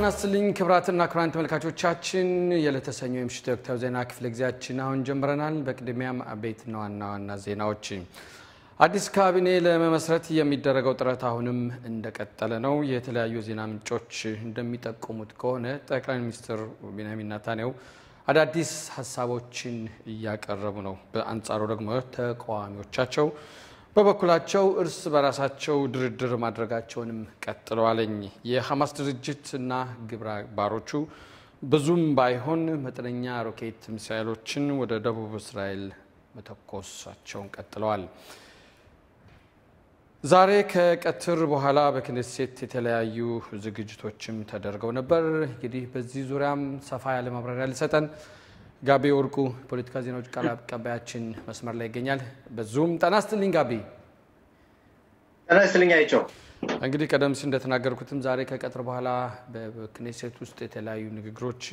ጤናስልኝ ክብራትና ክብራን ተመልካቾቻችን የለተሰኘው የምሽቱ ወቅታዊ ዜና ክፍለ ጊዜያችን አሁን ጀምረናል። በቅድሚያም አበይትና ዋና ዜናዎች አዲስ ካቢኔ ለመመስረት የሚደረገው ጥረት አሁንም እንደቀጠለ ነው። የተለያዩ ዜና ምንጮች እንደሚጠቁሙት ከሆነ ጠቅላይ ሚኒስትር ቤንያሚን ኔታንያሁ አዳዲስ ሐሳቦችን እያቀረቡ ነው። በአንጻሩ ደግሞ ተቃዋሚዎቻቸው በበኩላቸው እርስ በራሳቸው ድርድር ማድረጋቸውንም ቀጥለዋልኝ። የሐማስ ድርጅትና ግብረ አበሮቹ ብዙም ባይሆን መጠነኛ ሮኬት ሚሳኤሎችን ወደ ደቡብ እስራኤል መተኮሳቸውን ቀጥለዋል። ዛሬ ከቀትር በኋላ በክኔሴት የተለያዩ ዝግጅቶችም ተደርገው ነበር። እንግዲህ በዚህ ዙሪያም ሰፋ ያለ ማብራሪያ ሊሰጠን ጋቢ ወርቁ ፖለቲካ ዜናዎች ቃል አቀባያችን መስመር ላይ ይገኛል። በዙም ጤናስልኝ ጋቢ። ጤናስልኝ አይቸው። እንግዲህ ቀደም ሲል እንደተናገርኩትም ዛሬ ከቀትር በኋላ በክኔሴት ውስጥ የተለያዩ ንግግሮች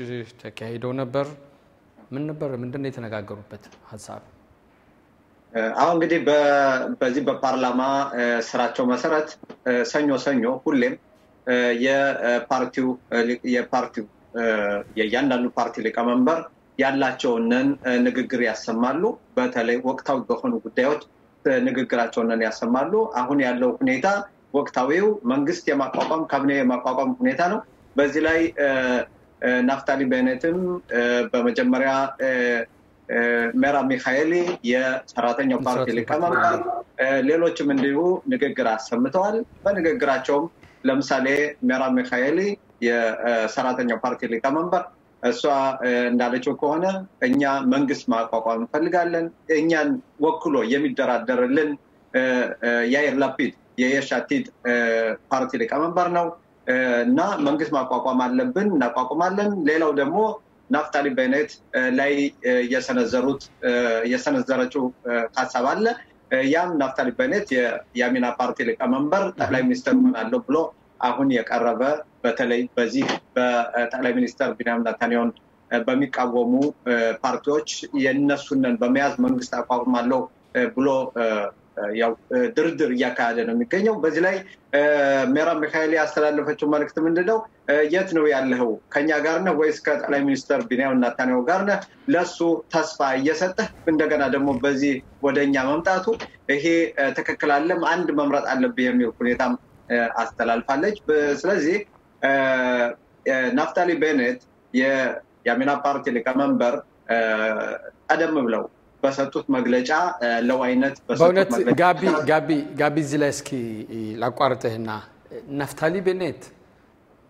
ተካሂደው ነበር። ምንድነው የተነጋገሩበት ሀሳብ? አሁን እንግዲህ በዚህ በፓርላማ ስራቸው መሰረት ሰኞ ሁሌም የፓርቲው የእያንዳንዱ ፓርቲ ሊቀመንበር ያላቸውን ንግግር ያሰማሉ። በተለይ ወቅታዊ በሆኑ ጉዳዮች ንግግራቸውን ያሰማሉ። አሁን ያለው ሁኔታ ወቅታዊው መንግስት የማቋቋም ካቢኔ የማቋቋም ሁኔታ ነው። በዚህ ላይ ናፍታሊ ቤኔትም በመጀመሪያ ሜራብ ሚካኤሊ የሰራተኛው ፓርቲ ሊቀመንበር ሌሎችም እንዲሁ ንግግር አሰምተዋል። በንግግራቸውም ለምሳሌ ሜራብ ሚካኤሊ የሰራተኛው ፓርቲ ሊቀመንበር እሷ እንዳለችው ከሆነ እኛ መንግስት ማቋቋም እንፈልጋለን። እኛን ወክሎ የሚደራደርልን ያይር ላፒድ የየሽ አቲድ ፓርቲ ሊቀመንበር ነው እና መንግስት ማቋቋም አለብን፣ እናቋቁማለን። ሌላው ደግሞ ናፍታሊ ቤኔት ላይ የሰነዘረችው ሀሳብ አለ። ያም ናፍታሊ ቤኔት የያሚና ፓርቲ ሊቀመንበር ጠቅላይ ሚኒስትር ሆናለሁ ብሎ አሁን የቀረበ በተለይ በዚህ በጠቅላይ ሚኒስትር ቤንያሚን ኔታንያሁን በሚቃወሙ ፓርቲዎች የነሱን በመያዝ መንግስት አቋቁማለሁ ብሎ ያው ድርድር እያካሄደ ነው የሚገኘው። በዚህ ላይ ሜራብ ሚካኤሊ ያስተላለፈችው መልእክት ምንድነው? የት ነው ያለው? ከኛ ጋር ነው ወይስ ከጠቅላይ ሚኒስትር ቤንያሚን ኔታንያሁ ጋር ነው? ለሱ ተስፋ እየሰጠ እንደገና ደግሞ በዚህ ወደኛ መምጣቱ ይሄ ትክክል አይደለም፣ አንድ መምረጥ አለብኝ የሚል ሁኔታም አስተላልፋለች። ስለዚህ ናፍታሊ ቤኔት የያሚና ፓርቲ ሊቀመንበር ቀደም ብለው በሰጡት መግለጫ ለዋይነት በሰጡት መግለጫ ጋቢ ዚላስኪ ላቋርጥህና ናፍታሊ ቤኔት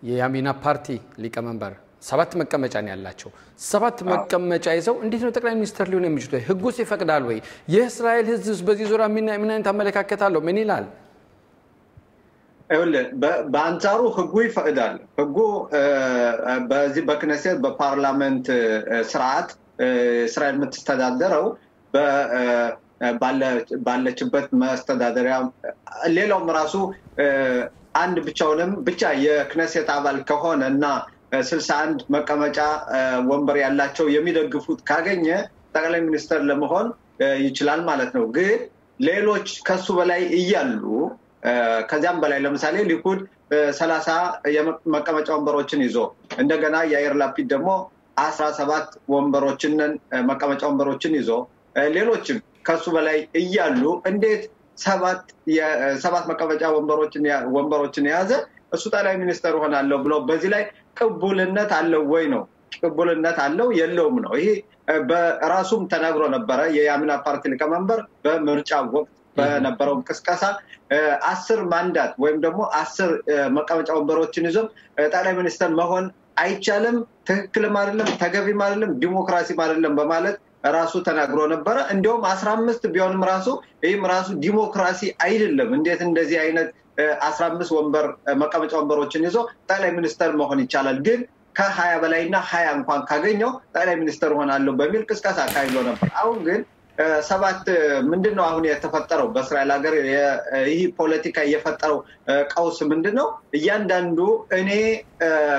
የያሚና ፓርቲ ሊቀመንበር 7 መቀመጫ ነው ያላቸው። 7 መቀመጫ ይዘው እንዴት ነው ጠቅላይ ሚኒስትር ሊሆን የሚችለው? ህጉስ ይፈቅዳል ወይ? የእስራኤል ህዝብ በዚህ ዙሪያ ምን አይነት አመለካከት አለው? ምን ይላል? በአንጻሩ ህጉ ይፈቅዳል። ህጉ በዚህ በክኔሴት በፓርላመንት ስርዓት እስራኤል የምትስተዳደረው ባለችበት መስተዳደሪያ ሌላውም ራሱ አንድ ብቻ የክኔሴት አባል ከሆነ እና 61 መቀመጫ ወንበር ያላቸው የሚደግፉት ካገኘ ጠቅላይ ሚኒስትር ለመሆን ይችላል ማለት ነው። ግን ሌሎች ከሱ በላይ እያሉ ከዚያም በላይ ለምሳሌ ሊኩድ 30 የመቀመጫ ወንበሮችን ይዞ እንደገና ያይር ላፒድ ደግሞ 17 መቀመጫ ወንበሮችን ይዞ ሌሎችም ከሱ በላይ እያሉ እንዴት 7 መቀመጫ ወንበሮችን የያዘ እሱ ጠቅላይ ሚኒስትር ሆናለሁ ብሎ በዚህ ላይ ቅቡልነት አለው ወይ ነው? ቅቡልነት አለው የለውም ነው? ይሄ በራሱም ተናግሮ ነበረ። የያሚና ፓርቲ ሊቀመንበር በምርጫ ወቅት በነበረው ቅስቀሳ 10 ማንዳት ወይም ደግሞ 10 መቀመጫ ወንበሮችን ይዞ ጠቅላይ ሚኒስትር መሆን አይቻልም፣ ትክክልም አይደለም፣ ተገቢም አይደለም፣ ዲሞክራሲም አይደለም በማለት ራሱ ተናግሮ ነበረ። እንዲያውም 15 ቢሆንም ይህም ራሱ ዲሞክራሲ አይደለም፣ እንዴት እንደዚህ አይነት 15 መቀመጫ ወንበሮችን ይዞ ጠቅላይ ሚኒስትር መሆን ይቻላል? ግን ከ20 በላይና 20 እንኳን ካገኘው ጠቅላይ ሚኒስትር ሆናለሁ በሚል ቅስቀሳ አካሂዶ ነበር። አሁን ግን 7 ምንድነው አሁን የተፈጠረው በእስራኤል ሀገር ይህ ፖለቲካ የፈጠረው ቀውስ ምንድነው? እያንዳንዱ እኔ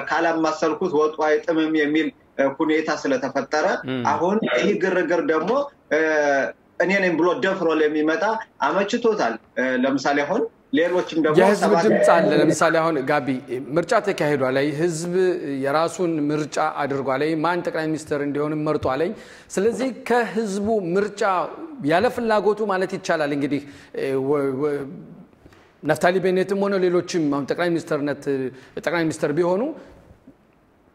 ካላማሰልኩት ወጡ አይጥምም የሚል ሁኔታ ስለተፈጠረ አሁን ይህ ግርግር ደግሞ እኔ ነኝ ብሎ ደፍሮ ለሚመጣ አመችቶታል። ለምሳሌ አሁን ሌሎችም ደግሞ የህዝብ ድምጽ አለ ለምሳሌ አሁን ጋቢ ምርጫ ተካሂዷል ላይ ህዝብ የራሱን ምርጫ አድርጓል ማን ጠቅላይ ሚኒስትር እንዲሆን መርጧል ስለዚህ ከህዝቡ ምርጫ ያለ ፍላጎቱ ማለት ይቻላል እንግዲህ ናፍታሊ ቤኔትም ሆነ ሌሎችም አሁን ጠቅላይ ሚኒስትር ቢሆኑ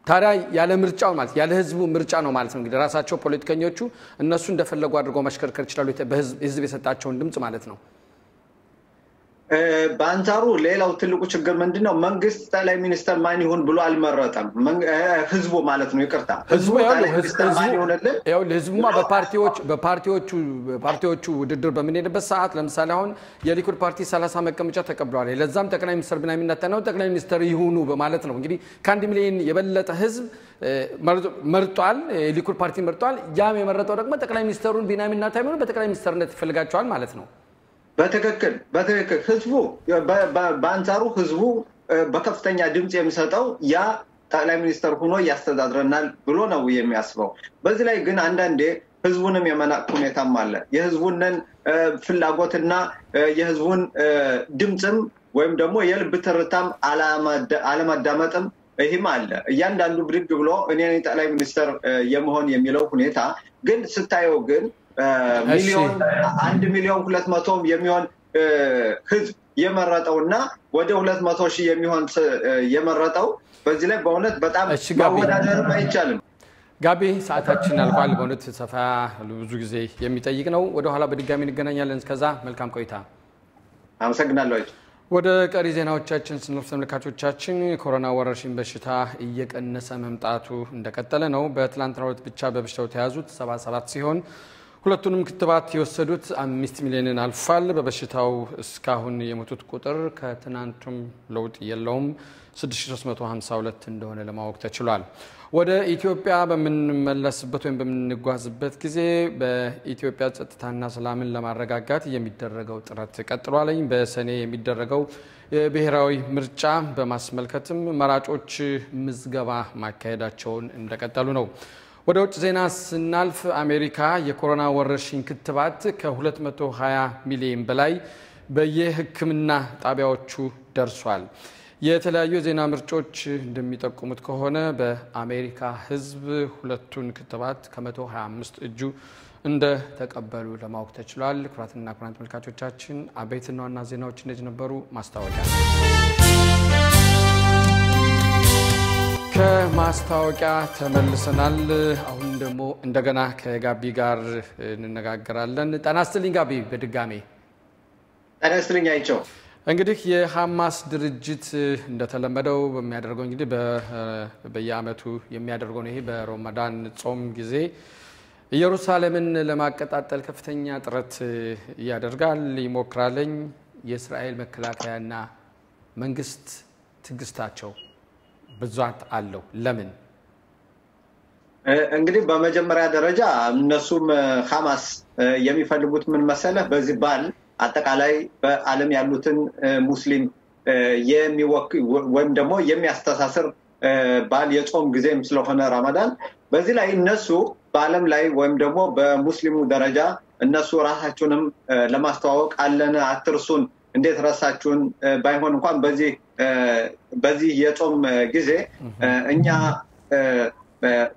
ታዲያ ያለ ምርጫው ማለት ያለ ህዝቡ ምርጫ ነው ማለት ነው እንግዲህ ራሳቸው ፖለቲከኞቹ እነሱ እንደፈለጉ አድርገው ማሽከርከር ይችላሉ በህዝብ የሰጣቸውን ድምጽ ማለት ነው በአንጻሩ ሌላው ትልቁ ችግር ምንድነው መንግስት ጠቅላይ ሚኒስትር ማን ይሁን ብሎ አልመረጠም ህዝቡ ማለት ነው ይቅርታ ህዝቡ ያው ህዝቡማ በፓርቲዎቹ ውድድር በሚሄድበት ሰዓት ለምሳሌ አሁን የሊኩድ ፓርቲ 30 መቀመጫ ተቀብሏል ለዛም ጠቅላይ ሚኒስትር ቢንያሚን ኔታንያሁ ጠቅላይ ሚኒስትር ይሁኑ በማለት ነው እንግዲህ ከ1 ሚሊዮን የበለጠ ህዝብ መርጧል የሊኩድ ፓርቲ መርጧል ያም የመረጠው ደግሞ ጠቅላይ ሚኒስትሩን ቢንያሚን ኔታንያሁ በጠቅላይ ሚኒስትርነት ይፈልጋቸዋል ማለት ነው በትክክል ህዝቡ በአንጻሩ ህዝቡ በከፍተኛ ድምጽ የሚሰጠው ያ ጠቅላይ ሚኒስትር ሆኖ ያስተዳድረናል ብሎ ነው የሚያስበው በዚህ ላይ ግን አንዳንዴ ህዝቡንም የመናቅ ሁኔታም አለ የህዝቡንን ፍላጎትና የህዝቡን ድምጽም ወይም ደግሞ የልብ ትርታም አለማዳመጥም ይሄም አለ እያንዳንዱ ብድግ ብሎ እኔ ጠቅላይ ሚኒስትር የመሆን የሚለው ሁኔታ ግን ስታየው ግን ሚሊዮን 1 ሚሊዮን 200 የሚሆን ህዝብ የመረጠውና ወደ 200,000 የሚሆን የመረጠው በዚህ ላይ በእውነት በጣም ማወዳደር አይቻልም ጋቢ ሰዓታችን አልቋል በእውነት ሰፋ ብዙ ጊዜ የሚጠይቅ ነው ወደ ኋላ በድጋሚ እንገናኛለን እስከዛ መልካም ቆይታ አመሰግናለሁ ወደ ቀሪ ዜናዎቻችን ስንልፍ ተመልካቾቻችን ኮሮና ወረርሽኝ በሽታ እየቀነሰ መምጣቱ እንደቀጠለ ነው በትላንትናው ዕለት ብቻ በበሽታው ተያዙት 77 ሲሆን ሁለቱንም ክትባት የወሰዱት 5 ሚሊዮንን አልፏል በበሽታው እስካሁን የሞቱት ቁጥር ከትናንቱም ለውጥ የለውም 6352 እንደሆነ ለማወቅ ተችሏል ወደ ኢትዮጵያ በመንመለስበት ወይም በመንጓዝበት ጊዜ በኢትዮጵያ ጸጥታና ሰላምን ለማረጋጋት የሚደረገው ጥረት ቀጥሏል በሰኔ የሚደረገው የብሔራዊ ምርጫ በማስመልከትም መራጮች ምዝገባ ማካሄዳቸውን እንደቀጠሉ ነው ወደ ውጭ ዜና ስናልፍ አሜሪካ የኮሮና ወረርሽኝ ክትባት ከ220 ሚሊዮን በላይ በየህክምና ጣቢያዎቹ ደርሷል የተለያዩ ዜና ምርጮች እንደሚጠቁሙት ከሆነ በአሜሪካ ህዝብ ሁለቱን ክትባት ከ125 እጁ እንደ ተቀበሉ ለማወቅ ተችሏል ክራትና ክራንት ተመልካቾቻችን አቤትና ዋና ዜናዎች እንደዚህ ነበሩ ማስታወቂያ ከማስታወቂያ ተመልሰናል አሁን ደግሞ እንደገና ከጋቢ ጋር እንነጋገራለን ጣናስትልኝ ጋቢ በድጋሜ ጣናስትልኝ አይቸው እንግዲህ የሐማስ ድርጅት እንደተለመደው በሚያደርገው እንግዲህ በየአመቱ የሚያደርገው ነው ይሄ በረመዳን ጾም ጊዜ ኢየሩሳሌምን ለማቀጣጠል ከፍተኛ ጥረት ያደርጋል ይሞክራልኝ የእስራኤል መከላከያና መንግስት ትግስታቸው ብዛት አለው ለምን እንግዲህ በመጀመሪያ ደረጃ እነሱም ሐማስ የሚፈልጉት ምን መሰለህ በዚህ ባል አጠቃላይ በአለም ያሉትን ሙስሊም ወይም ደግሞ የሚያስተሳስር ባል የጾም ጊዜም ስለሆነ ረመዳን በዚህ ላይ እነሱ በአለም ላይ ወይም ደግሞ በሙስሊሙ ደረጃ እነሱ ራሳቸውንም ለማስተዋወቅ አለን አትርሱን እንዴት ራሳችሁን ባይሆን እንኳን በዚህ የጾም ጊዜ እኛ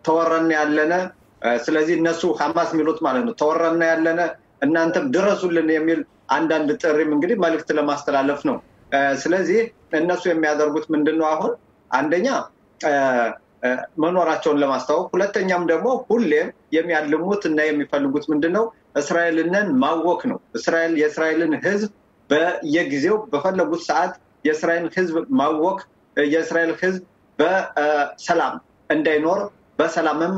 ተወረነ ያለነ ስለዚህ እነሱ ሐማስ ሚሉት ማለት ነው ተወረነ ያለነ እናንተም ድረሱልን የሚል አንዳንድ ጥሪም እንግዲህ መልእክት ለማስተላለፍ ነው ስለዚህ እነሱ የሚያደርጉት ምንድነው አሁን አንደኛ መኖራቸውን ለማስተዋወቅ ሁለተኛም ደግሞ ሁሌም የሚያልሙት እና የሚፈልጉት ምንድነው እስራኤልን ማወክ ነው የእስራኤልን ህዝብ በየጊዜው በፈለጉት ሰዓት የእስራኤል ህዝብ ማወክ የእስራኤል ህዝብ በሰላም እንዳይኖር በሰላምም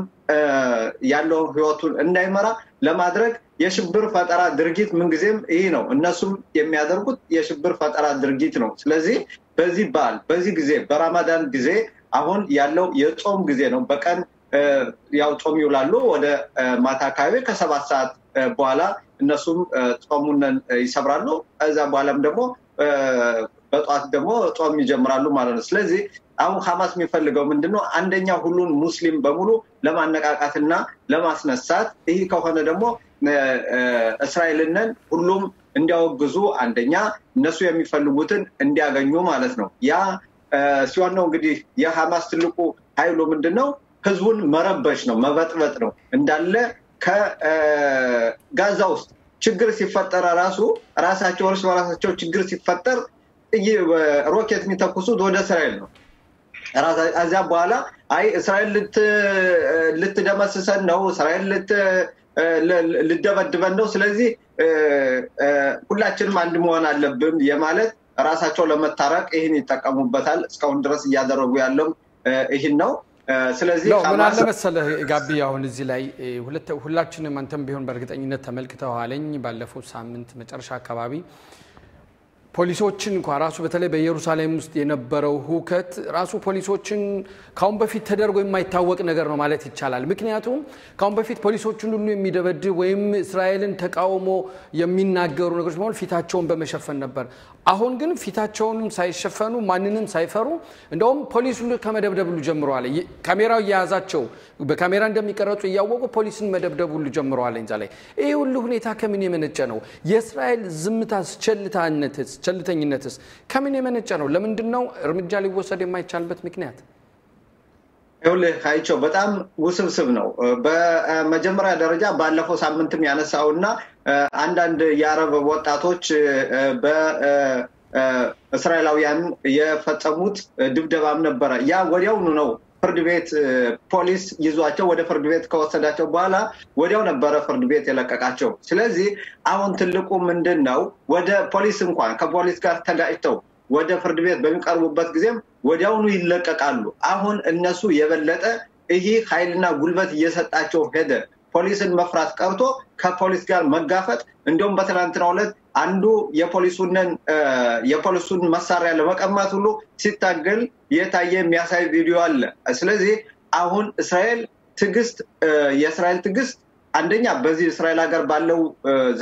ያለው ህይወቱን እንዳይመራ ለማድረግ የሽብር ፈጠራ ድርጊት ምን ጊዜም ይሄ ነው እነሱም የሚያደርጉት የሽብር ፈጠራ ድርጊት ነው ስለዚህ በዚህ ጊዜ በረመዳን ጊዜ አሁን ያለው የጾም ጊዜ ነው በቀን ያው ጾም ይውላሉ ወደ ማታ አካባቢ ከ7 ሰዓት በኋላ እነሱም ጾሙን ይሰብራሉ እዛ በኋላም ደግሞ በጧት ደግሞ ጾም ይጀምራሉ ማለት ነው ስለዚህ አሁን ሐማስ የሚፈልገው ምንድነው አንደኛ ሁሉን ሙስሊም በሙሉ ለማነቃቃትና ለማስነሳት ይሄ ከሆነ ደግሞ እስራኤልን ሁሉም እንዲያወግዙ አንደኛ እነሱ የሚፈልጉትን እንዲያገኙ ማለት ነው ያ ሲሆን ነው እንግዲህ የሐማስ ትልቁ ኃይሉ ምንድነው ህዝቡን መረበሽ ነው መበጥበጥ ነው እንዳለ ከጋዛ ውስጥ ችግር ሲፈጠር ራሳቸው እርስ በራሳቸው ችግር ሲፈጠር ሮኬት የሚተኩሱት ወደ እስራኤል ነው አዛ በኋላ አይ እስራኤል ልትደመስሰን ነው እስራኤል ልደበድበን ነው ስለዚህ ሁላችንም አንድ መሆን አለብን የማለት ራሳቸው ለመታረቅ ይሄን ይተቀሙበታል እስካሁን ድረስ ያደረጉ ያለው ይሄን ነው ስለዚህ ሐማስ ለምሳሌ ጋቢ አሁን እዚህ ላይ ሁላችንም አንተም ቢሆን በርግጠኝነት ተመልክተዋለኝ ባለፈው ሳምንት መጨረሻ አካባቢ ፖሊሶችን እንኳን ራሱ በተለይ በኢየሩሳሌም ውስጥ የነበረው ሁከት ራሱ ፖሊሶችን ካሁን በፊት ተደርጎ የማይታወቅ ነገር ነው ማለት ይቻላል ምክንያቱም ካሁን በፊት ፖሊሶችን ሁሉ የሚደበድብ ወይም እስራኤልን ተቃውሞ የሚናገሩ ነገሮች ማለት ፊታቸውን በመሸፈን ነበር አሁን ግን ፊታቸውን ሳይሸፈኑ ማንንም ሳይፈሩ እንደውም ፖሊሱን ከመደብደብ ሁሉ ጀምረዋል ካሜራው ያያዛቸው በካሜራ እንደሚቀርጹ ያወቁ ፖሊስን መደብደብ ሁሉ ጀምረዋል እንዛ ላይ ይሄ ሁሉ ሁኔታ ከምን የመነጨ ነው የእስራኤል ዝምታስ ቸልተኝነትስ ከምን የመነጨ ነው ለምንድነው እርምጃ ሊወሰድ የማይቻልበት ምክንያት ሀይቸው በጣም ውስብስብ ነው በመጀመሪያ ደረጃ ባለፈው ሳምንትም ያነሳውና አንዳንድ የአረብ ወጣቶች በእስራኤላውያን የፈጸሙት ድብደባም ነበር ያ ወዲያውኑ ነው ፍርድ ቤት ፖሊስ ይዟቸው ወደ ፍርድ ቤት ከወሰዳቸው በኋላ ወዲያው ነበር ፍርድ ቤት የለቀቃቸው ስለዚህ አሁን ትልቁ ምንድነው ወደ ፖሊስ እንኳን ከፖሊስ ጋር ተጋጭተው ወደ ፍርድ ቤት በሚቀርቡበት ጊዜም ወዲያውኑ ይለቀቃሉ አሁን እነሱ የበለጠ ይሄ ኃይልና ጉልበት እየሰጣቸው ሄደ ፖሊስን መፍራት ቀርቶ ከፖሊስ ጋር መጋፈጥ እንደውም በትናንትናው ዕለት አንዱ የፖሊሱን መሳሪያ ለመቀማት ሁሉ ሲታገል የታየ የሚያሳይ ቪዲዮ አለ ስለዚህ አሁን የእስራኤል ትግስት አንደኛ በዚህ እስራኤል ሀገር ባለው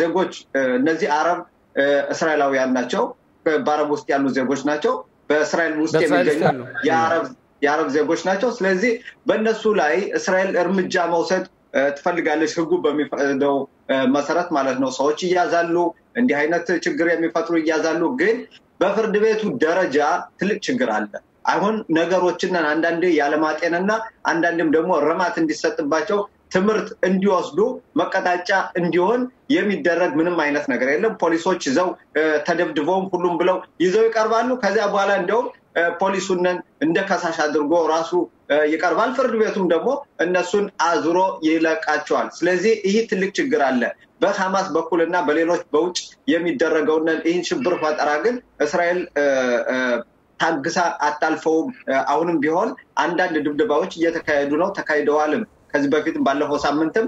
ዜጎች እነዚህ አረብ እስራኤላውያን ናቸው በአረብ ውስጥ ያሉ ዜጎች ናቸው በእስራኤል ውስጥ የሚገኙ የአረብ ዜጎች ናቸው ስለዚህ በእነሱ ላይ እስራኤል እርምጃ መውሰድ ትፈልጋለች ህጉ በሚፈቅደው መሰረት ማለት ነው ሰዎች ይያዛሉ እንዲህ አይነት ችግር የሚፈጥሩ ይያዛሉ ግን በፍርድ ቤቱ ደረጃ ትልቅ ችግር አለ አሁን ነገሮችን አንዳንዴ ያለማጤንና አንዳንድም ደግሞ ረማት እንዲሰጥባቸው ትምርት እንዲወስዱ መቀጣጫ እንዲሆን የሚደረግ ምንም አይነት ነገር የለም ፖሊሶች ይዘው ተደብድበው ሁሉም ብለው ይዘው ይቀርባሉ ከዚያ በኋላ እንደውም ፖሊሱን እንደ ከሳሽ አድርጎ ራሱ ይቀርባል ፍርድ ቤቱም ደግሞ እነሱን አዝሮ ይለቃቸዋል ስለዚህ ይሄ ትልቅ ችግር አለ በሐማስ በኩልና በሌሎች በውጭ የሚደረገውና ይህን ሽብር ፈጠራ ግን እስራኤል ታግሳ አጣልፈው አሁንም ቢሆን አንዳንድ ድብደባዎች እየተካሄዱ ነው ተካሂደዋልም ከዚህ በፊት ባለፈው ሳምንትም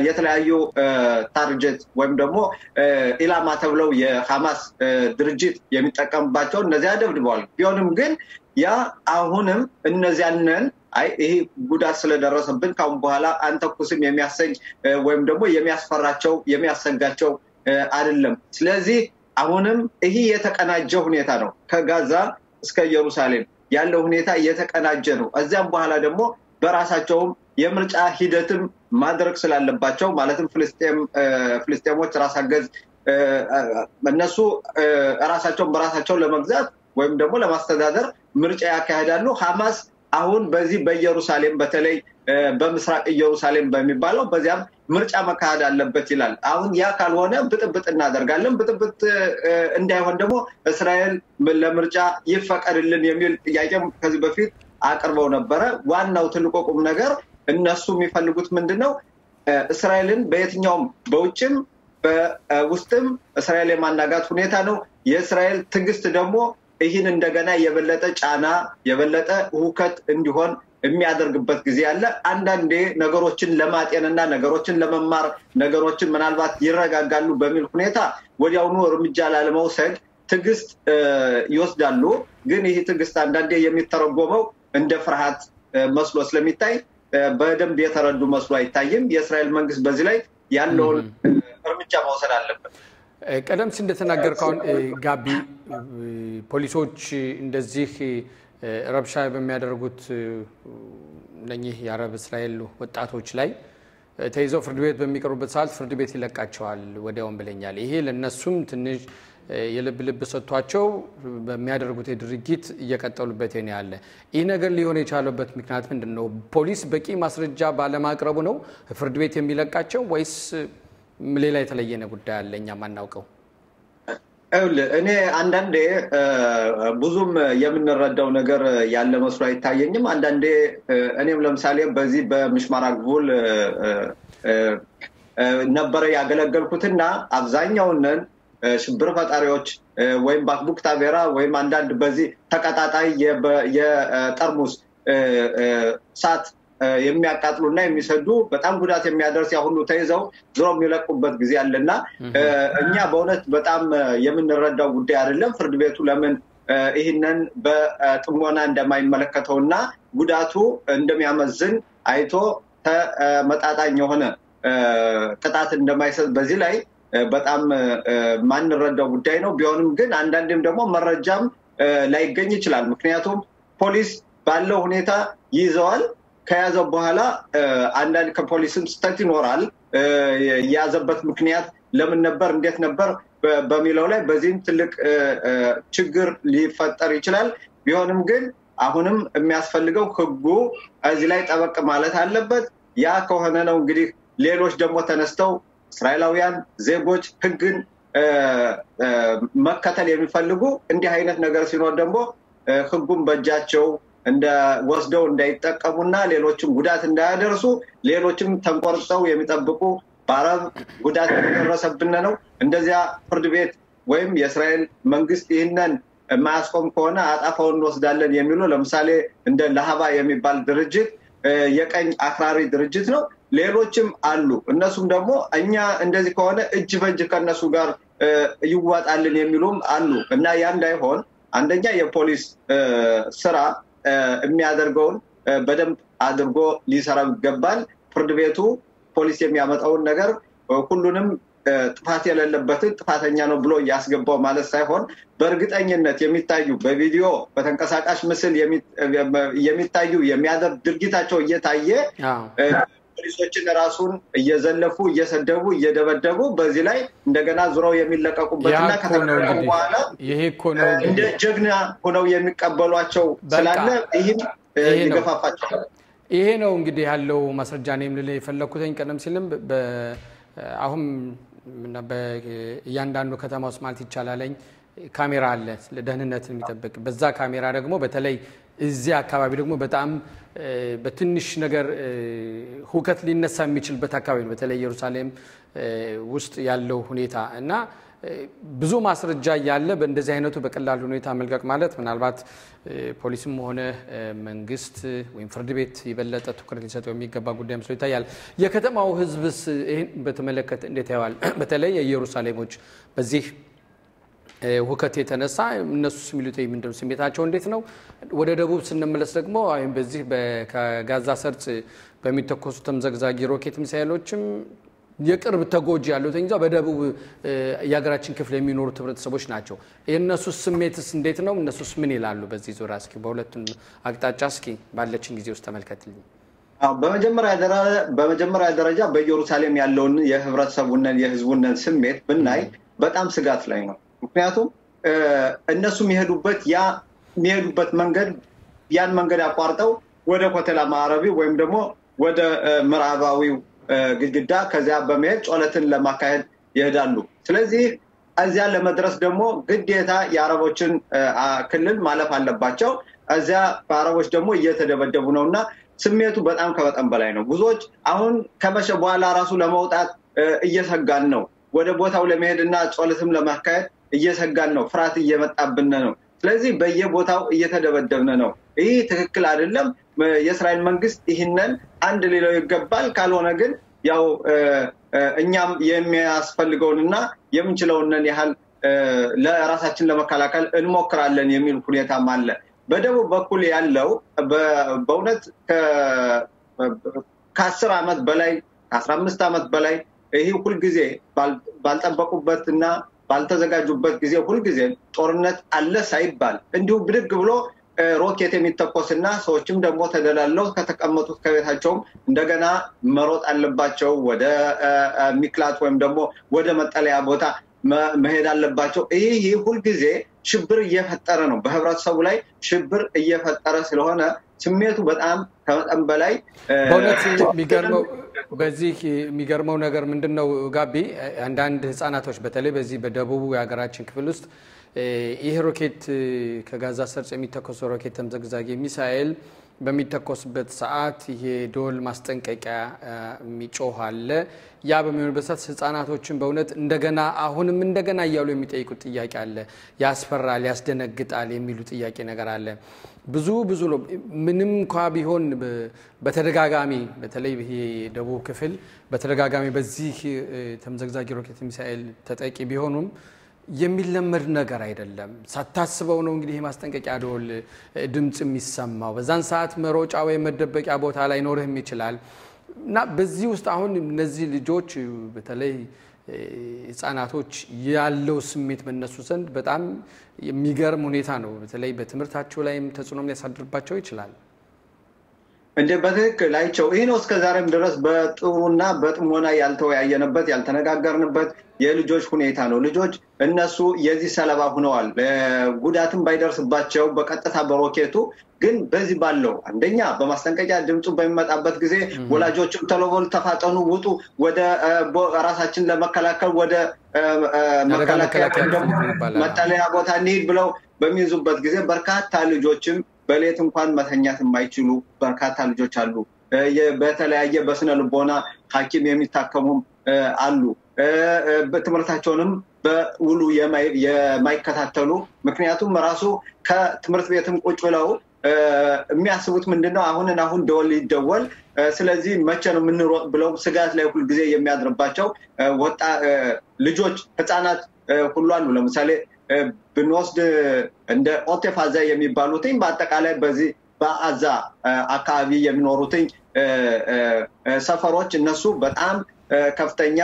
የተለያዩ ታርጌት ወይም ደግሞ ኢላማ ተብለው የሐማስ ድርጅት የሚጠቀምባቸው እነዚያ ደብድበዋል ቢሆንም ግን ያ አሁንም እነዚያንን አይ ይሄ ጉዳት ስለደረሰብን ካሁን በኋላ አንተኩስም የሚያሰኝ ወይም ደግሞ የሚያሰጋቸው አይደለም ስለዚህ አሁንም ይሄ የተቀናጀ ሁኔታ ነው ከጋዛ እስከ ኢየሩሳሌም ያለው ሁኔታ የተቀናጀ ነው እዚያም በኋላ ደግሞ በራሳቸውም የምርጫ ሂደትም ማድረግ ስላለባቸው ማለትም ፍልስጤሞች ራሳገዝ እነሱ ራሳቸውን በራሳቸው ለመግዛት ወይም ደግሞ ለማስተዳደር ምርጫ ያካሂዳሉ ሐማስ አሁን በዚህ በኢየሩሳሌም በተለይ በምስራቅ ኢየሩሳሌም በሚባለው በዚያም ምርጫ መካሄድ አለበት ይላል አሁን ያ ካልሆነ ብጥብጥ እናደርጋለን ብጥብጥ እንዳይሆን ደግሞ እስራኤል ለምርጫ ይፈቀድልን የሚል ጥያቄም ከዚህ በፊት አቅርበው ነበር ዋናው ትልቁ ቁም ነገር እነሱ የሚፈልጉት ምንድነው እስራኤልን በየትኛውም በውጭም በውስጥም እስራኤል የማናጋት ሁኔታ ነው የእስራኤል ትግስት ደግሞ ይህን እንደገና የበለጠ ጫና የበለጠ ሁከት እንዲሆን የሚያደርግበት ጊዜ አለ አንዳንዴ ነገሮችን ለማጤንና ነገሮችን ለመማር ነገሮችን ምናልባት ይረጋጋሉ በሚል ሁኔታ ወዲያውኑ እርምጃ ላለመውሰድ ትግስት ይወስዳሉ ግን ይሄ ትግስት አንዳንዴ የሚተረጎመው እንደ ፍርሃት መስሎ ስለሚታይ በደንብ የተረዱ መስሎ አይታይም የእስራኤል መንግስት በዚህ ላይ ያለውን እርምጃ መውሰድ አለበት ቀደም ሲል እንደተናገርከው ጋቢ ፖሊሶች እንደዚህ ረብሻ በሚያደርጉት ለኚህ የአረብ እስራኤል ወጣቶች ላይ ተይዘው ፍርድ ቤት በሚቀርቡበት ሰዓት ፍርድ ቤት ይለቃቸዋል ወዲያውም ብለኛል። ይሄ ለነሱም ትንሽ የልብ ሰጥቷቸው በሚያደርጉት ድርጊት እየቀጠሉበት ነው ያለ። ይህ ነገር ሊሆን የቻለበት ምክንያት ምንድነው? ፖሊስ በቂ ማስረጃ ባለማቅረቡ ነው ፍርድ ቤት የሚለቃቸው ወይስ ሌላ የተለየ ጉዳይ አለ እኛ ማናውቀው? እኔ አንዳንዴ ብዙም የምንረዳው ነገር ያለ መስሎ አይታየኝም። አንዳንዴ እኔም ለምሳሌ በዚህ በምሽማር አግቡል ነበር ያገለገልኩትና አብዛኛውን ሽብር ፈጣሪዎች ወይም ባክቡክ ታቤራ ወይም አንዳንድ በዚህ ተቀጣጣይ የጠርሙስ ሳት የሚያቃጥሉና የሚሰዱ በጣም ጉዳት የሚያደርስ ያ ሁሉ ተይዘው ዞሮ የሚለቁበት ጊዜ አለና እኛ በእውነት በጣም የምንረዳው ጉዳይ አይደለም። ፍርድ ቤቱ ለምን ይህንን በጥሞና እንደማይመለከተውና ጉዳቱ እንደሚያመዝን አይቶ ተመጣጣኝ የሆነ ቅጣት እንደማይሰጥ በዚህ ላይ በጣም ማንረዳው ጉዳይ ነው። ቢሆንም ግን አንዳንዴም ደግሞ መረጃም ላይገኝ ይችላል። ምክንያቱም ፖሊስ ባለው ሁኔታ ይዘዋል። ከያዘው በኋላ አንዳንድ ከፖሊስም ስተት ይኖራል። ያዘበት ምክንያት ለምን ነበር እንዴት ነበር በሚለው ላይ በዚህም ትልቅ ችግር ሊፈጠር ይችላል። ቢሆንም ግን አሁንም የሚያስፈልገው ህጉ እዚህ ላይ ጠበቅ ማለት አለበት። ያ ከሆነ ነው እንግዲህ ሌሎች ደግሞ ተነስተው እስራኤላውያን ዜጎች ህግን መከተል የሚፈልጉ እንዲህ አይነት ነገር ሲኖር ደግሞ ህጉን በእጃቸው እንደ ወስደው እንዳይጠቀሙና ሌሎችም ጉዳት እንዳያደርሱ ሌሎችም ተንቆርጠው የሚጠብቁ ባረብ ጉዳት እየደረሰብን ነው። እንደዚያ ፍርድ ቤት ወይም የእስራኤል መንግስት ይህንን ማያስቆም ከሆነ አጣፋውን እንወስዳለን የሚሉ ለምሳሌ እንደ ለሃባ የሚባል ድርጅት የቀኝ አክራሪ ድርጅት ነው። ሌሎችም አሉ። እነሱም ደግሞ እኛ እንደዚህ ከሆነ እጅ በእጅ ከነሱ ጋር ይዋጣልን የሚሉም አሉ እና ያ እንዳይሆን አንደኛ የፖሊስ ስራ የሚያደርገውን በደንብ አድርጎ ሊሰራው ይገባል። ፍርድ ቤቱ ፖሊስ የሚያመጣውን ነገር ሁሉንም ጥፋት የሌለበትን ጥፋተኛ ነው ብሎ ያስገባው ማለት ሳይሆን በእርግጠኝነት የሚታዩ በቪዲዮ በተንቀሳቃሽ ምስል የሚታዩ የሚያደርግ ድርጊታቸው እየታየ ፖሊሶችን ራሱን እየዘለፉ እየሰደቡ እየደበደቡ በዚህ ላይ እንደገና ዙረው የሚለቀቁበትና ከተለቀቁ በኋላ ይሄ እኮ ነው እንደ ጀግና ሆነው የሚቀበሏቸው ስላለ ይሄም ይገፋፋቸው። ይሄ ነው እንግዲህ ያለው ማስረጃ ነው የምልህ የፈለኩትኝ። ቀደም ሲልም አሁን በእያንዳንዱ ከተማ ውስጥ ማለት ይቻላልኝ ካሜራ አለ ለደህንነትን የሚጠብቅ። በዛ ካሜራ ደግሞ በተለይ እዚህ አካባቢ ደግሞ በጣም በትንሽ ነገር ሁከት ሊነሳ የሚችልበት አካባቢ ነው። በተለይ ኢየሩሳሌም ውስጥ ያለው ሁኔታ እና ብዙ ማስረጃ ያለ በእንደዚህ አይነቱ በቀላል ሁኔታ መልቀቅ ማለት ምናልባት ፖሊስም ሆነ መንግስት ወይም ፍርድ ቤት የበለጠ ትኩረት ሊሰጠው የሚገባ ጉዳይ መስሎ ይታያል። የከተማው ህዝብስ ይሄን በተመለከተ እንዴት ያዋል? በተለይ የኢየሩሳሌሞች በዚህ ሁከት የተነሳ እነሱ የሚሉት ምንድነው? ስሜታቸው እንዴት ነው? ወደ ደቡብ ስንመለስ ደግሞ አሁን በዚህ ከጋዛ ሰርጥ በሚተኮሱ ተምዘግዛጊ ሮኬት ሚሳኤሎችም የቅርብ ተጎጂ ያሉት እንጂ በደቡብ የሀገራችን ክፍል የሚኖሩ ህብረተሰቦች ናቸው። የነሱ ስሜትስ እንዴት ነው? እነሱስ ምን ይላሉ? በዚህ ዙሪያ እስኪ በሁለቱም አቅጣጫ እስኪ ባለችን ጊዜ ውስጥ ተመልከትልኝ። በመጀመሪያ ደረጃ በኢየሩሳሌም ያለውን የህብረተሰቡን የህዝቡን ስሜት ብናይ በጣም ስጋት ላይ ነው። ምክንያቱም እነሱ የሚሄዱበት መንገድ ያን መንገድ አቋርጠው ወደ ኮተላ ማዕረቢ ወይም ደግሞ ወደ ምዕራባዊው ግድግዳ ከዚያ በመሄድ ጾለትን ለማካሄድ ይሄዳሉ። ስለዚህ እዚያ ለመድረስ ደግሞ ግዴታ የአረቦችን ክልል ማለፍ አለባቸው። እዚያ በአረቦች ደግሞ እየተደበደቡ ነውና ስሜቱ በጣም ከበጣም በላይ ነው። ብዙዎች አሁን ከመሸ በኋላ ራሱ ለመውጣት እየሰጋን ነው። ወደ ቦታው ለመሄድና ጾለትም ለማካሄድ እየሰጋን ነው። ፍርሃት እየመጣብን ነው። ስለዚህ በየቦታው እየተደበደብን ነው። ይህ ትክክል አይደለም። የእስራኤል መንግስት ይህንን አንድ ሌላው ይገባል። ካልሆነ ግን ያው እኛም የሚያስፈልገውንና የምንችለውን ያህል ለራሳችን ለመከላከል እንሞክራለን የሚል ሁኔታም አለ። በደቡብ በኩል ያለው በእውነት ከ10 ዓመት በላይ 15 ዓመት በላይ ይህ ሁሉ ጊዜ ባልጠበቁበትና ባልተዘጋጁበት ጊዜ ሁሉ ጊዜ ጦርነት አለ ሳይባል እንዲሁ ብድግ ብሎ ሮኬት የሚተኮስና ሰዎችም ደግሞ ተደላለው ከተቀመጡት ከቤታቸውም እንደገና መሮጥ አለባቸው ወደ ሚክላት ወይም ደግሞ ወደ መጠለያ ቦታ መሄድ አለባቸው ይሄ ሁሉ ጊዜ ሽብር እየፈጠረ ነው በህብረተሰቡ ላይ ሽብር እየፈጠረ ስለሆነ ስሜቱ በጣም ከመጠን በላይ በእውነት የሚገርመው በዚህ የሚገርመው ነገር ምንድነው ጋቢ አንዳንድ ህፃናቶች በተለይ በዚህ በደቡቡ የሀገራችን ክፍል ውስጥ ይሄ ሮኬት ከጋዛ ሰርጽ የሚተኮሰው ሮኬት ተምዘግዛጊ ሚሳኤል በሚተኮስበት ሰዓት ይሄ ዶል ማስጠንቀቂያ የሚጮህ አለ ያ በሚሆንበት ሰዓት ህፃናቶችን በእውነት እንደገና አሁንም እንደገና እያሉ የሚጠይቁት ጥያቄ አለ ያስፈራል ያስደነግጣል የሚሉ ጥያቄ ነገር አለ ብዙ ነው ምንም እንኳን ቢሆን በተደጋጋሚ በተለይ ይሄ ደቡብ ክፍል በተደጋጋሚ በዚህ ተምዘግዛጊ ሮኬት ሚሳኤል ተጠቂ ቢሆኑም የሚለመድ ነገር አይደለም ሳታስበው ነው እንግዲህ ማስጠንቀቂያ ዶል ድምጽ የሚሰማው በዛን ሰዓት መሮጫ ወይ መደበቂያ ቦታ ላይ ኖርህም ይችላል እና በዚህ ውስጥ አሁን እነዚህ ልጆች በተለይ ህፃናቶች ያለው ስሜት በእነሱ ዘንድ በጣም የሚገርም ሁኔታ ነው በተለይ በትምህርታቸው ላይም ተጽዕኖም ሊያሳድርባቸው ይችላል እንደ በትክክል ላይቸው ይሄ ነው እስከዛሬም ድረስ በጥሩና በጥሞና ያልተወያየነበት ያልተነጋገርንበት የልጆች ሁኔታ ነው ልጆች እነሱ የዚህ ሰለባ ሆነዋል ጉዳትም ባይደርስባቸው በቀጥታ በሮኬቱ ግን በዚህ ባለው አንደኛ በማስጠንቀቂያ ድምጹ በሚመጣበት ጊዜ ወላጆችም ተለወል ተፋጠኑ ውጡ ወደ ራሳችን ለመከላከል ወደ መከላከያ መጠለያ ቦታ እንሂድ ብለው በሚይዙበት ጊዜ በርካታ ልጆችም በሌት እንኳን መተኛት የማይችሉ በርካታ ልጆች አሉ በተለያየ በስነ ልቦና ሐኪም የሚታከሙ አሉ በትምህርታቸውንም በውሉ የማይከታተሉ ምክንያቱም ራሱ ከትምህርት ቤትም ቁጭ ብለው የሚያስቡት ምንድነው አሁን ደወል ይደወል ስለዚህ መቼ ነው ምንሮጥ ብለው ስጋት ላይ ሁሉ ጊዜ የሚያድርባቸው ወጣ ልጆች ህፃናት ሁሉ አሉ ለምሳሌ ብንወስድ እንደ ኦቴፋዛ የሚባሉትኝ በአጠቃላይ በዚህ በአዛ አካባቢ የሚኖሩትኝ ሰፈሮች እነሱ በጣም ከፍተኛ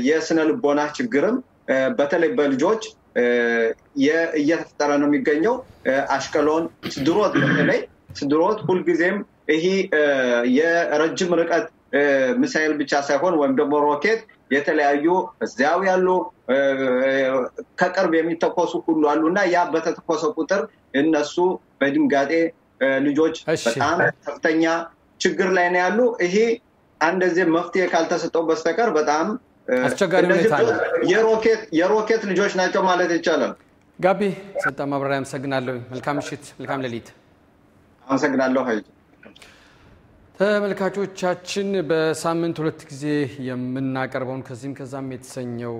የስነ ልቦና ችግርም በተለይ በልጆች እየተፈጠረ ነው የሚገኘው አሽከሎን ስድሮት በተለይ ስድሮት ሁሉ ጊዜም ይሄ የረጅም ርቀት ሚሳኤል ብቻ ሳይሆን ወይም ደግሞ ሮኬት የተለያዩ እዚያው ያሉ ከቅርብ የሚተኮሱ ሁሉ አሉና ያ በተተኮሰ ቁጥር እነሱ በድንጋጤ ልጆች በጣም ከፍተኛ ችግር ላይ ነው ያሉ ይሄ አንደዚህ መፍትሄ ካልተሰጠው በስተቀር በጣም አስቸጋሪ ሁኔታ ነው የሮኬት ልጆች ናቸው ማለት ይቻላል ጋቢ ሰጣ ማብራሪያ አመሰግናለሁ መልካም ምሽት መልካም ሌሊት አመሰግናለሁ ሀይ ተመልካቾቻችን በሳምንት ሁለት ጊዜ የምናቀርበውን ከዚህም ከዛም የተሰኘው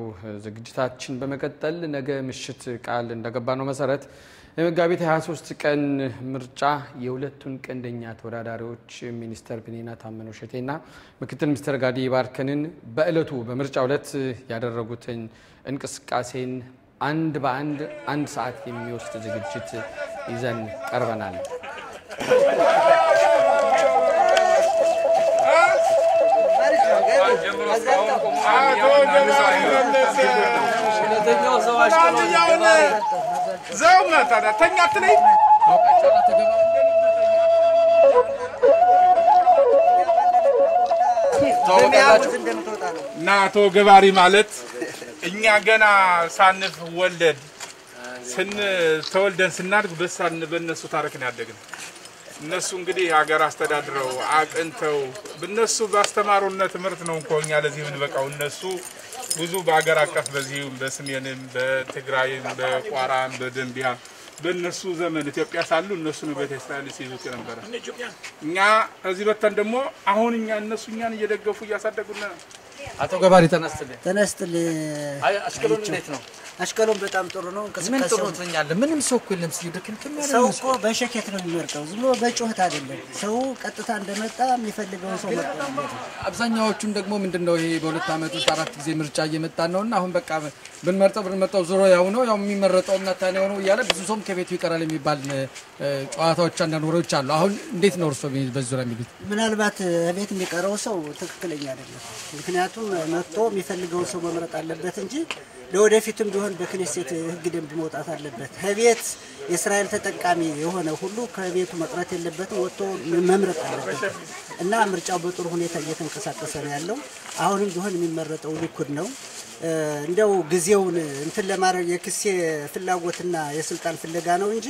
ዝግጅታችን በመቀጠል ነገ ምሽት ቃል እንደገባነው መሰረት የመጋቢት 23 ቀን ምርጫ የሁለቱን ቀንደኛ ተወዳዳሪዎች ሚኒስተር ቢኒና ታመነው ሸቴና ምክትል ሚኒስተር ጋዲ ባርከንን በእለቱ በምርጫው ዕለት ያደረጉትን እንቅስቃሴን አንድ በአንድ አንድ ሰዓት የሚወስድ ዝግጅት ይዘን ቀርበናል زومة ترى تنقطني ناتو جباري مالت إني أجنا سانف ولد سن تولدن سنارك بس سان بالنسو تاركنا دقن الناس انقدي هاجر استدادرو عاق انتو بالنسو باستمارو نتمرتنا ونكون على زي من بقى والناسو ብዙ በአገር አቀፍ በዚህም በስሜንም በትግራይም በቋራም በደንቢያ በእነሱ ዘመን ኢትዮጵያ ሳሉ እነሱ ነው በተስራኤል ሲይዙት ነበር እኛ እዚህ በተን ደግሞ አሁን እኛ እነሱኛን እየደገፉ እያሳደጉና አቶ ገባሪ ተነስተል አሽከሎን እንዴት ነው አሽከሎን በጣም ጥሩ ነው ምን ጥሩ ትኛለ ምንም ሰው እኮ የለም ሲደክልክም ያለው ሰው እኮ በሸከት ነው የሚመርጠው ዝም ብሎ በጮህት አይደለም ሰው ቀጥታ እንደመጣ የሚፈልገው ሰው መርጠው አብዛኛዎቹም ደግሞ ምንድነው ይሄ በሁለት አመት ውስጥ አራት ጊዜ ምርጫ እየመጣ ነውና አሁን በቃ ብንመርጠው ዞሮ ያው ነው ያው የሚመረጠውና ታኔው ነው ይያለ ብዙ ሰውም ከቤቱ ይቀራል የሚባል ጨዋታዎች አንዳንድ ወሮች አሉ አሁን እንዴት ነው እርሶ በዙሪያ የሚሉት ምናልባት ቤት የሚቀረው ሰው ትክክለኛ አይደለም ምክንያቱም በየአመቱ መጥቶ የሚፈልገው ሰው መምረጥ አለበት እንጂ ለወደፊቱም ቢሆን በክኔሴት ህግ ደንብ መውጣት አለበት ከቤት የእስራኤል ተጠቃሚ የሆነ ሁሉ ከቤቱ መቅረት የለበትም ወጥቶ መምረጥ አለበት እና ምርጫው በጥሩ ሁኔታ እየተንቀሳቀሰ ነው ያለው አሁንም ቢሆን የሚመረጠው ሊኩድ ነው እንደው ጊዜውን እንትን ለማድረግ የክሴ ፍላጎትና የስልጣን ፍለጋ ነው እንጂ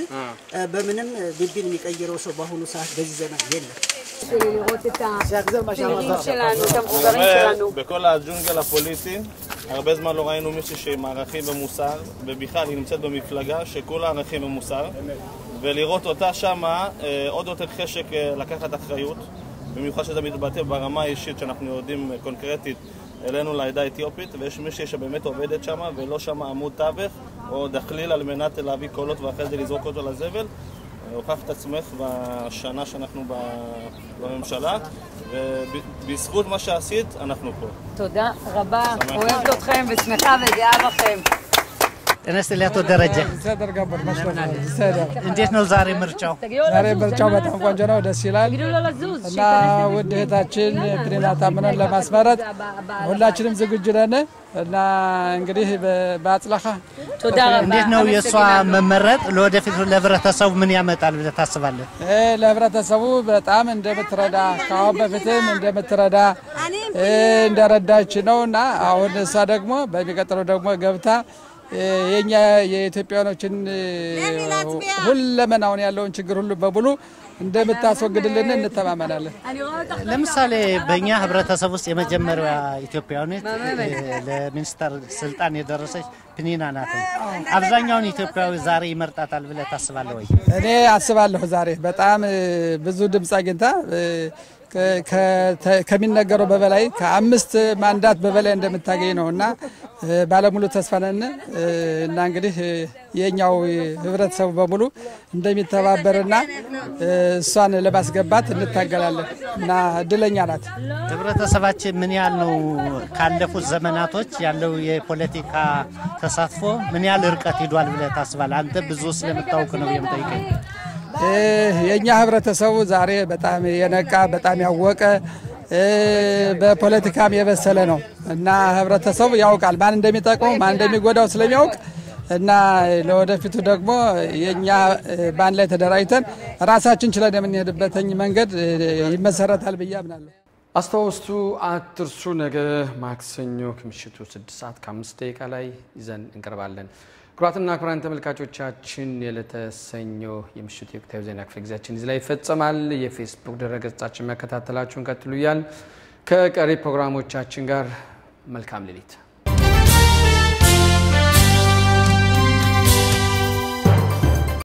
በምንም ቢቢን የሚቀይረው ሰው በአሁኑ ሰዓት በዚህ ዘመን የለም בכל הג'ונגל הפוליטי הרבה זמן לא ראינו מישהו עם ערכים ומוסר ובכלל היא נמצאת במפלגה שכל הערכים ומוסר ולראות אותה שמה עוד יותר חשק לקחת אחריות במיוחד שזה מתבטא ברמה האישית שאנחנו יודעים קונקרטית אלינו לעדה האתיופית ויש מישהי שבאמת עובדת שמה ולא שמה עמוד תווך או דחליל על מנת להביא קולות ואחרי זה לזרוק אותו לזבל הוכח את עצמך בשנה שאנחנו בממשלה ובזכות מה שעשית אנחנו פה. תודה רבה, אוהבת אתכם ושמחה וגאה בכם. እነስ ለቶ ደረጀ ሰደር ጋር ማሽራፍ ሰደር እንዴት ነው ዛሬ ምርጫው በጣም ቆንጆ ነው ደስ ይላል እና ወደ እህታችን ፕሪና ታምነን ለማስመረጥ ሁላችንም ዝግጁ ነን እና እንግዲህ በአጽላኻ እንዴት ነው የሷ መመረጥ ለወደፊቱ ለህብረተሰቡ ምን ያመጣል ብለህ ታስባለህ ለህብረተሰቡ በጣም እንደምትረዳ ካው በፊትም እንደምትረዳ እንደረዳች ነውና አሁን እሷ ደግሞ በሚቀጥለው ደግሞ ገብታ የኛ የኢትዮጵያኖችን ሁለመናውን ያለውን ችግር ሁሉ በሙሉ እንደምታስወግድልን እንተማመናለን ለምሳሌ በእኛ ህብረተሰብ ውስጥ የመጀመሪያ ኢትዮጵያዊት ለሚኒስተር ስልጣን የደረሰች ፕኒና ናት አብዛኛውን ኢትዮጵያዊ ዛሬ ይመርጣታል ብለህ ታስባለህ ወይ እኔ አስባለሁ ዛሬ በጣም ብዙ ድምጽ አግኝታ ከሚነገረው በበላይ ከ5 ማንዳት በበላይ እንደምታገኝ ነውና ባለሙሉ ተስፋ ነን እና እንግዲህ የኛው ህብረተሰቡ በሙሉ እንደሚተባበርና እሷን ለማስገባት እንታገላለን እና እድለኛ ናት ህብረተሰባችን ምን ያህል ነው ካለፉት ዘመናቶች ያለው የፖለቲካ ተሳትፎ ምን ያህል ርቀት ሄዷል ብለህ ታስባለህ አንተ ብዙ ስለምታውቅ ነው የምጠይቀኝ የኛ ህብረተሰቡ ዛሬ በጣም የነቃ በጣም ያወቀ በፖለቲካም የበሰለ ነው እና ህብረተሰቡ ያውቃል ማን እንደሚጠቅመው ማን እንደሚጎዳው ስለሚያውቅ እና ለወደፊቱ ደግሞ የኛ ባን ላይ ተደራጅተን ራሳችን ችለን የምንሄድበትኝ መንገድ ይመሰረታል በያምናለሁ አስተዋውስቱ አትርሱ ነገ ማክሰኞ ከምሽቱ 6:05 ላይ ይዘን እንቀርባለን ኩራትና ኩራን ተመልካቾቻችን የለተሰኞ የምሽቱ የወቅታዊ ዜና ክፍለ ጊዜያችን እዚህ ላይ ይፈጸማል የፌስቡክ ድረገጻችን መከታተላችሁን ቀጥሉያል ከቀሪ ፕሮግራሞቻችን ጋር መልካም ሌሊት